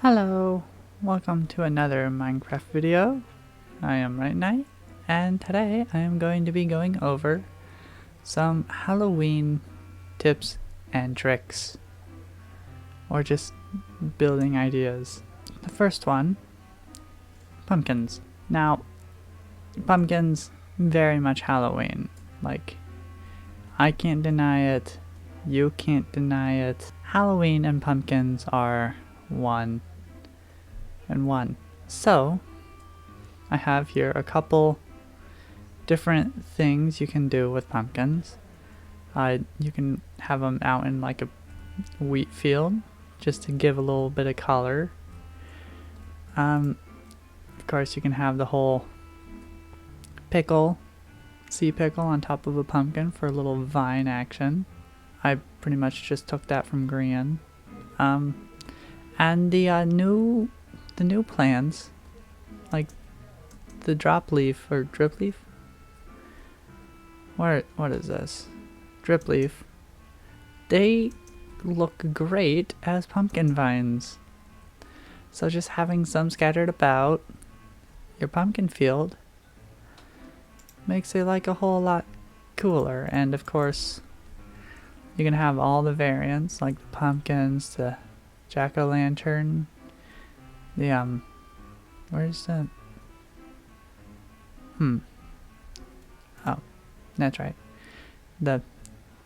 Hello, welcome to another Minecraft video. I am WrightKnight, and today I am going to be going over some Halloween tips and tricks, or just building ideas. The first one, pumpkins. Now, pumpkins, very much Halloween. Like, I can't deny it, you can't deny it. Halloween and pumpkins are one and one. So I have here a couple different things you can do with pumpkins. You can have them out in like a wheat field just to give a little bit of color. Of course you can have the whole sea pickle on top of a pumpkin for a little vine action. I pretty much just took that from Grian. And the new plants, like the drop leaf or drip leaf. What is this? Drip leaf. They look great as pumpkin vines. So just having some scattered about your pumpkin field makes it like a whole lot cooler. And of course, you can have all the variants like the pumpkins, the jack-o'-lantern, the where's that? Oh, that's right. The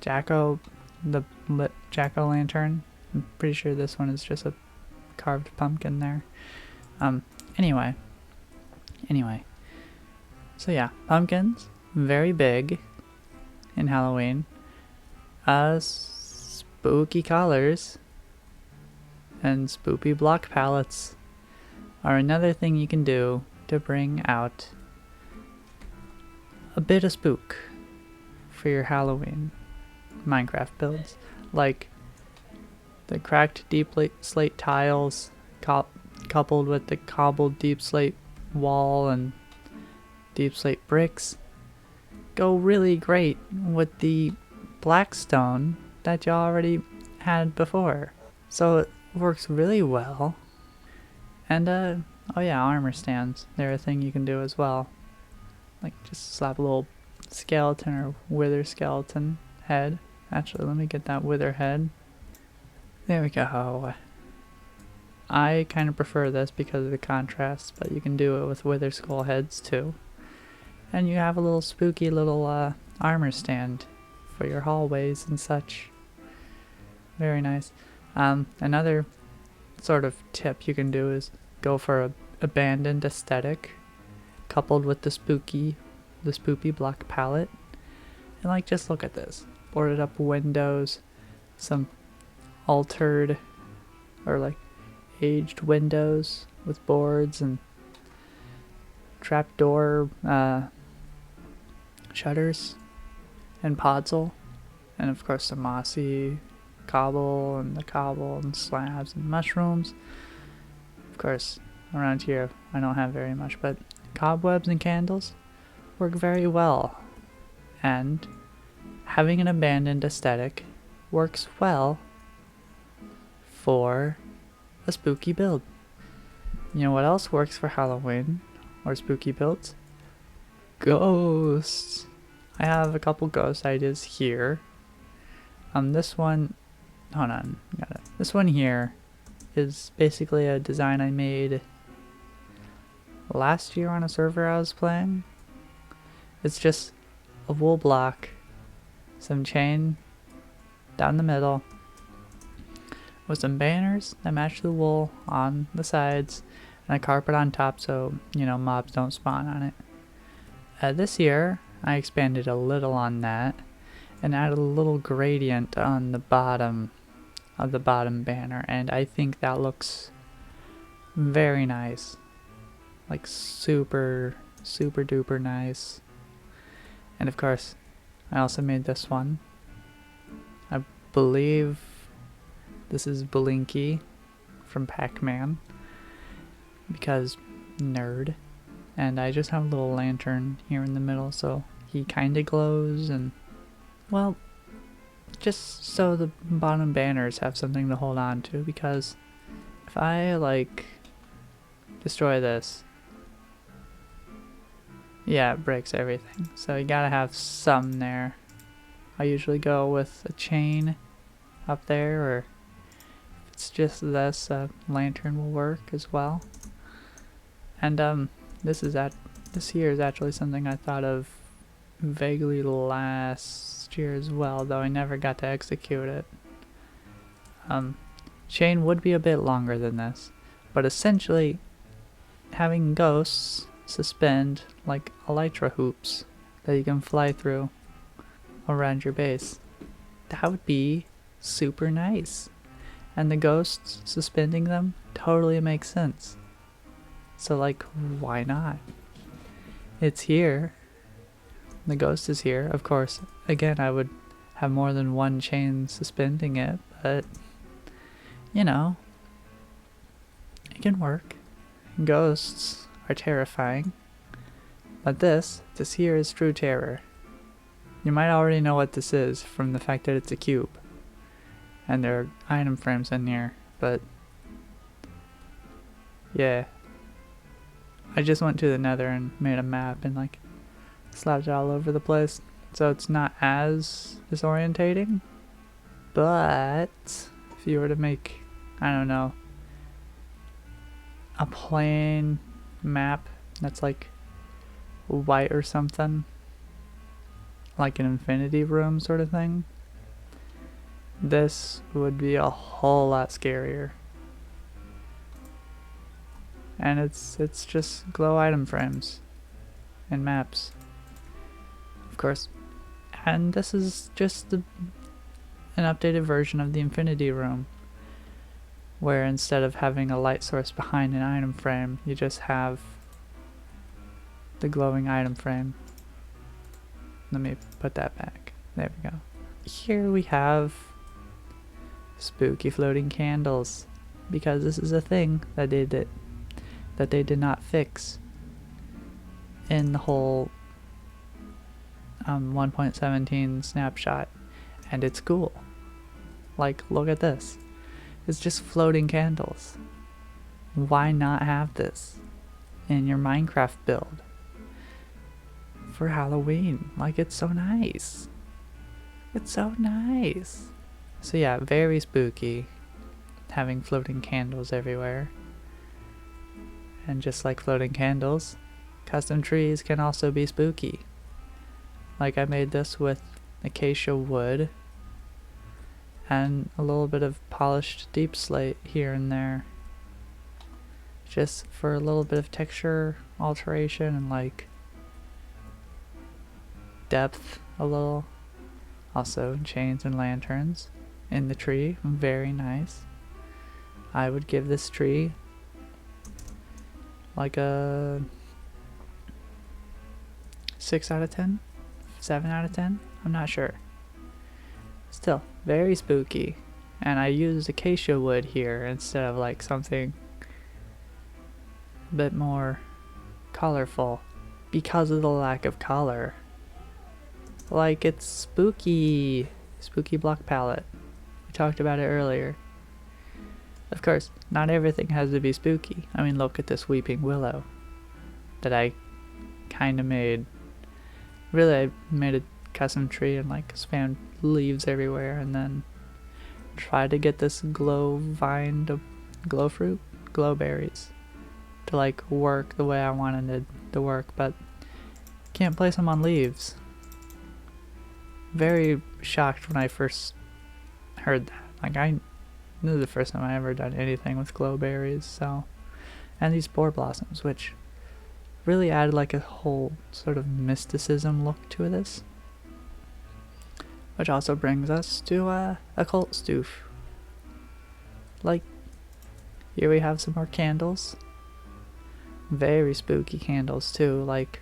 jack-o'-lantern. I'm pretty sure this one is just a carved pumpkin there. Anyway. So yeah, pumpkins, very big in Halloween. Spooky colors and spoopy block palettes are another thing you can do to bring out a bit of spook for your Halloween Minecraft builds, like the cracked deep slate tiles coupled with the cobbled deep slate wall and deep slate bricks go really great with the black stone that you already had before. So it works really well. And oh yeah, armor stands. They're a thing you can do as well. Like just slap a little skeleton or wither skeleton head. Actually, let me get that wither head. There we go. I kind of prefer this because of the contrast, but you can do it with wither skull heads too. And you have a little spooky little armor stand for your hallways and such. Very nice. Another sort of tip you can do is go for a abandoned aesthetic coupled with the spoopy block palette, and like just look at this, boarded up windows, some altered or like aged windows with boards and trapdoor shutters and podzol, and of course some mossy cobble and slabs and mushrooms. Of course, around here I don't have very much, but cobwebs and candles work very well. And having an abandoned aesthetic works well for a spooky build. You know what else works for Halloween or spooky builds? Ghosts. I have a couple ghost ideas here. This one, hold on, this one here is basically a design I made last year on a server I was playing. It's just a wool block, some chain down the middle, with some banners that match the wool on the sides, and a carpet on top so, you know, mobs don't spawn on it. This year, I expanded a little on that, and added a little gradient on the bottom of the bottom banner, and I think that looks very nice. Like super duper nice. And of course, I also made this one. I believe this is Blinky from Pac-Man, because nerd. And I just have a little lantern here in the middle so he kinda glows, and well, just so the bottom banners have something to hold on to, because if I like destroy this, yeah, it breaks everything. So you gotta have some there. I usually go with a chain up there, or if it's just this, a lantern will work as well. And this here is actually something I thought of vaguely last year as well, though I never got to execute it. Chain would be a bit longer than this, but essentially having ghosts suspend like elytra hoops that you can fly through around your base. That would be super nice. And the ghosts suspending them totally makes sense. So like, why not? It's here. The ghost is here. Of course, again, I would have more than one chain suspending it, but you know, it can work. Ghosts are terrifying, but this here is true terror. You might already know what this is from the fact that it's a cube and there are item frames in here, but yeah, I just went to the nether and made a map and like slapped it all over the place, so it's not as disorientating. But if you were to make, I don't know, a plain map that's like white or something, like an infinity room sort of thing, this would be a whole lot scarier. And it's just glow item frames and maps, of course. And this is just an updated version of the infinity room, where instead of having a light source behind an item frame, you just have the glowing item frame. Let me put that back. There we go. Here we have spooky floating candles, because this is a thing that they did not fix in the whole 1.17 snapshot, and it's cool. Like, look at this. It's just floating candles. Why not have this in your Minecraft build for Halloween? Like, it's so nice. It's so nice. So yeah, very spooky, having floating candles everywhere. And just like floating candles, custom trees can also be spooky. Like, I made this with acacia wood and a little bit of polished deep slate here and there, just for a little bit of texture alteration and like depth a little. Also chains and lanterns in the tree, very nice. I would give this tree like a 6 out of 10, 7 out of 10, I'm not sure. Still, very spooky. And I used acacia wood here instead of like something a bit more colorful because of the lack of color. Like, it's spooky. Spooky block palette. We talked about it earlier. Of course, not everything has to be spooky. I mean, look at this weeping willow that I kind of made. Really, I made a custom tree and like spammed leaves everywhere, and then tried to get this glow vine to glow fruit, glow berries to like work the way I wanted it to work, but can't place them on leaves. Very shocked when I first heard that. Like, I this is the first time I ever done anything with glow berries, so, and these spore blossoms, which really added like a whole sort of mysticism look to this. Which also brings us to occult stoof. Like, here we have some more candles. Very spooky candles too, like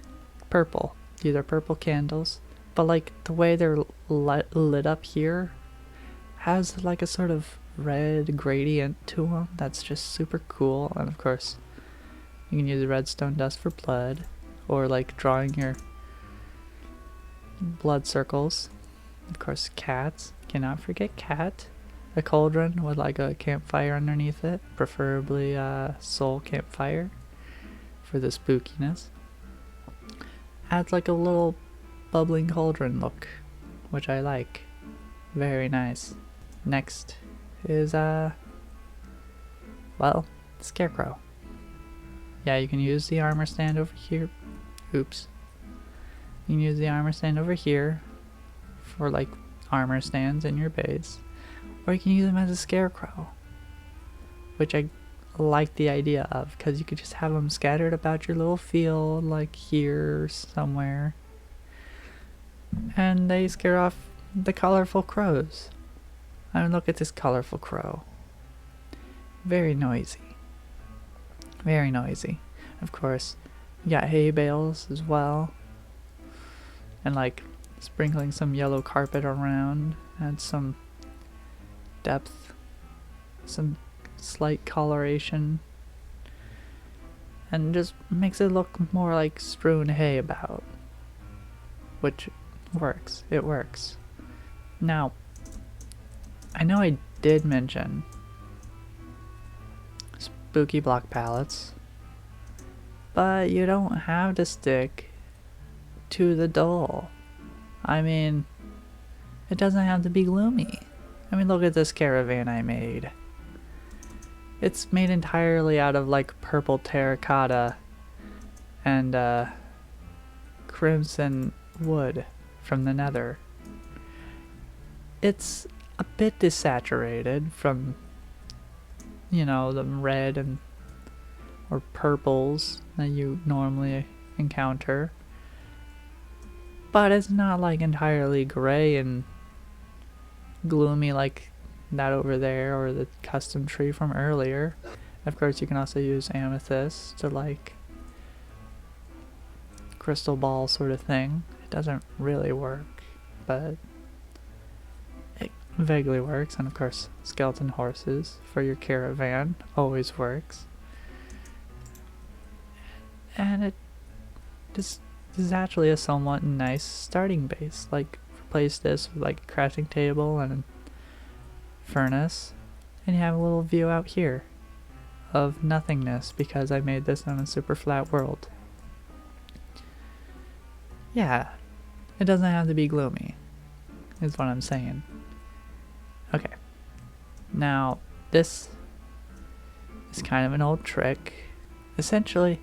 purple. These are purple candles, but like the way they're lit up here has like a sort of red gradient to them that's just super cool. And of course, you can use redstone dust for blood, or like drawing your blood circles. Of course, cats. Cannot forget cat. a cauldron with like a campfire underneath it, preferably a soul campfire for the spookiness. Adds like a little bubbling cauldron look, which I like. Very nice. Next is well, Scarecrow. Yeah, you can use the armor stand over here. Oops. You can use the armor stand over here for like armor stands in your base, or you can use them as a scarecrow, which I like the idea of, because you could just have them scattered about your little field, like here somewhere, and they scare off the colorful crows. I mean, look at this colorful crow. Very noisy. Very noisy. Of course, you got hay bales as well, and like sprinkling some yellow carpet around, adds some depth, some slight coloration, and just makes it look more like strewn hay about, which works. It works. Now, I know I did mention spooky block palettes, but you don't have to stick to the dull. I mean, it doesn't have to be gloomy. I mean, look at this caravan I made. It's made entirely out of like purple terracotta and crimson wood from the nether. It's a bit desaturated from, you know, the red and or purples that you normally encounter. But it's not like entirely gray and gloomy like that over there, or the custom tree from earlier. Of course, you can also use amethyst to like crystal ball sort of thing. It doesn't really work, but it vaguely works. And of course, skeleton horses for your caravan always works. And it just is actually a somewhat nice starting base. Like, replace this with like a crafting table and a furnace, and you have a little view out here of nothingness, because I made this on a super flat world. Yeah, it doesn't have to be gloomy, is what I'm saying. Okay, now this is kind of an old trick. Essentially,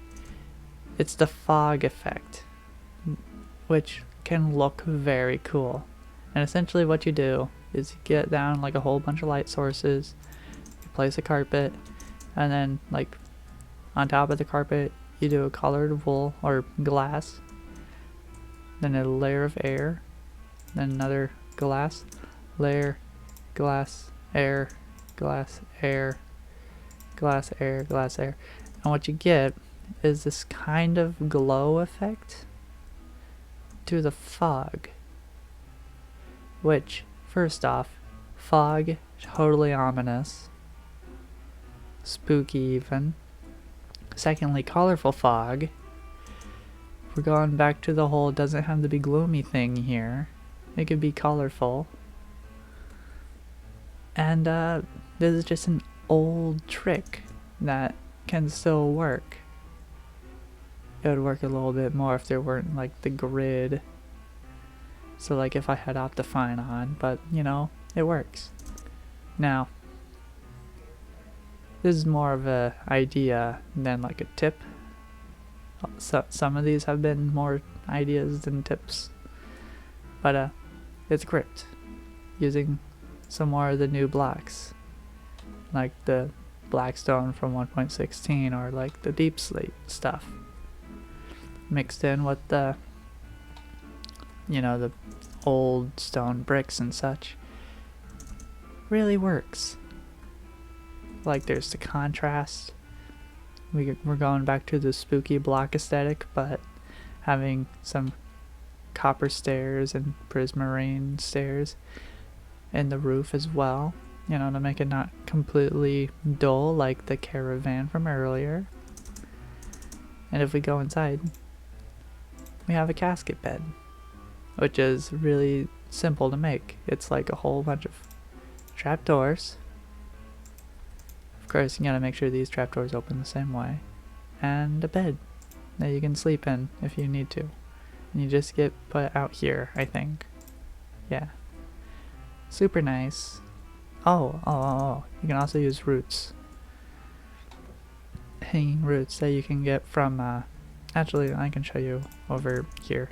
it's the fog effect, which can look very cool. And essentially what you do is you get down like a whole bunch of light sources, you place a carpet, and then like on top of the carpet you do a colored wool or glass, then a layer of air, then another glass layer, glass, air, glass, air, glass, air, glass, air. And what you get is this kind of glow effect to the fog, which, first off, fog, totally ominous, spooky even. Secondly, colorful fog. We're going back to the whole doesn't have to be gloomy thing here. It could be colorful. And this is just an old trick that can still work. It would work a little bit more if there weren't like the grid. So like if I had Optifine on, but you know, it works. Now, this is more of a idea than like a tip. So some of these have been more ideas than tips. But it's great. Using some more of the new blocks, like the Blackstone from 1.16 or like the Deep Slate stuff, mixed in with the, you know, the old stone bricks and such, really works. Like, there's the contrast. We're going back to the spooky block aesthetic, but having some copper stairs and prismarine stairs in the roof as well, you know, to make it not completely dull like the Caravan from earlier. And if we go inside, we have a casket bed, which is really simple to make. It's like a whole bunch of trapdoors. Of course, you gotta make sure these trapdoors open the same way. And a bed that you can sleep in if you need to. And you just get put out here, I think. Yeah. Super nice. Oh. You can also use roots. Hanging roots that you can get from, actually, I can show you over here.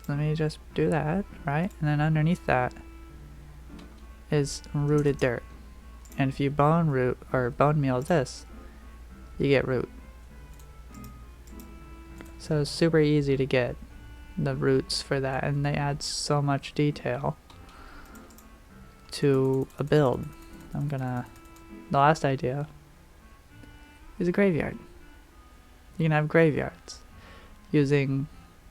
Let me just do that, right? And then underneath that is rooted dirt. And if you bone root or bone meal this, you get root. So it's super easy to get the roots for that, and they add so much detail to a build. The last idea is a graveyard. You can have graveyards using,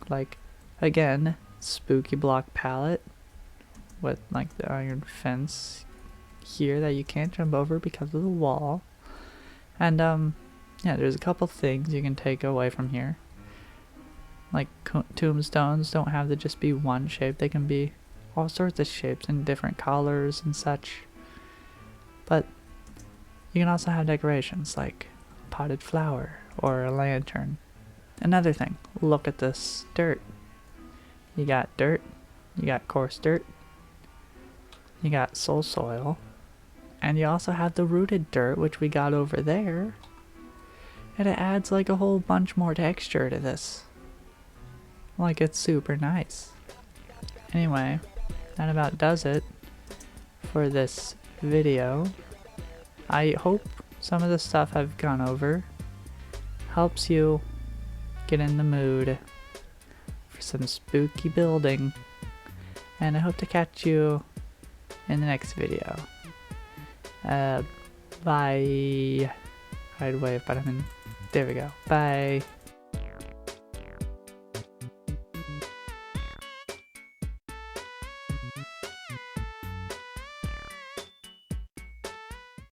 like, again, spooky block palette with like the iron fence here that you can't jump over because of the wall. And yeah, there's a couple things you can take away from here. Like tombstones don't have to just be one shape, they can be all sorts of shapes in different colors and such. But you can also have decorations like a potted flower or a lantern. Another thing, look at this dirt. You got dirt, you got coarse dirt, you got soul soil, and you also have the rooted dirt, which we got over there. And it adds like a whole bunch more texture to this. Like, it's super nice. Anyway, that about does it for this video. I hope some of the stuff I've gone over helps you get in the mood for some spooky building. And I hope to catch you in the next video. Bye. I'd wave, but there we go. Bye.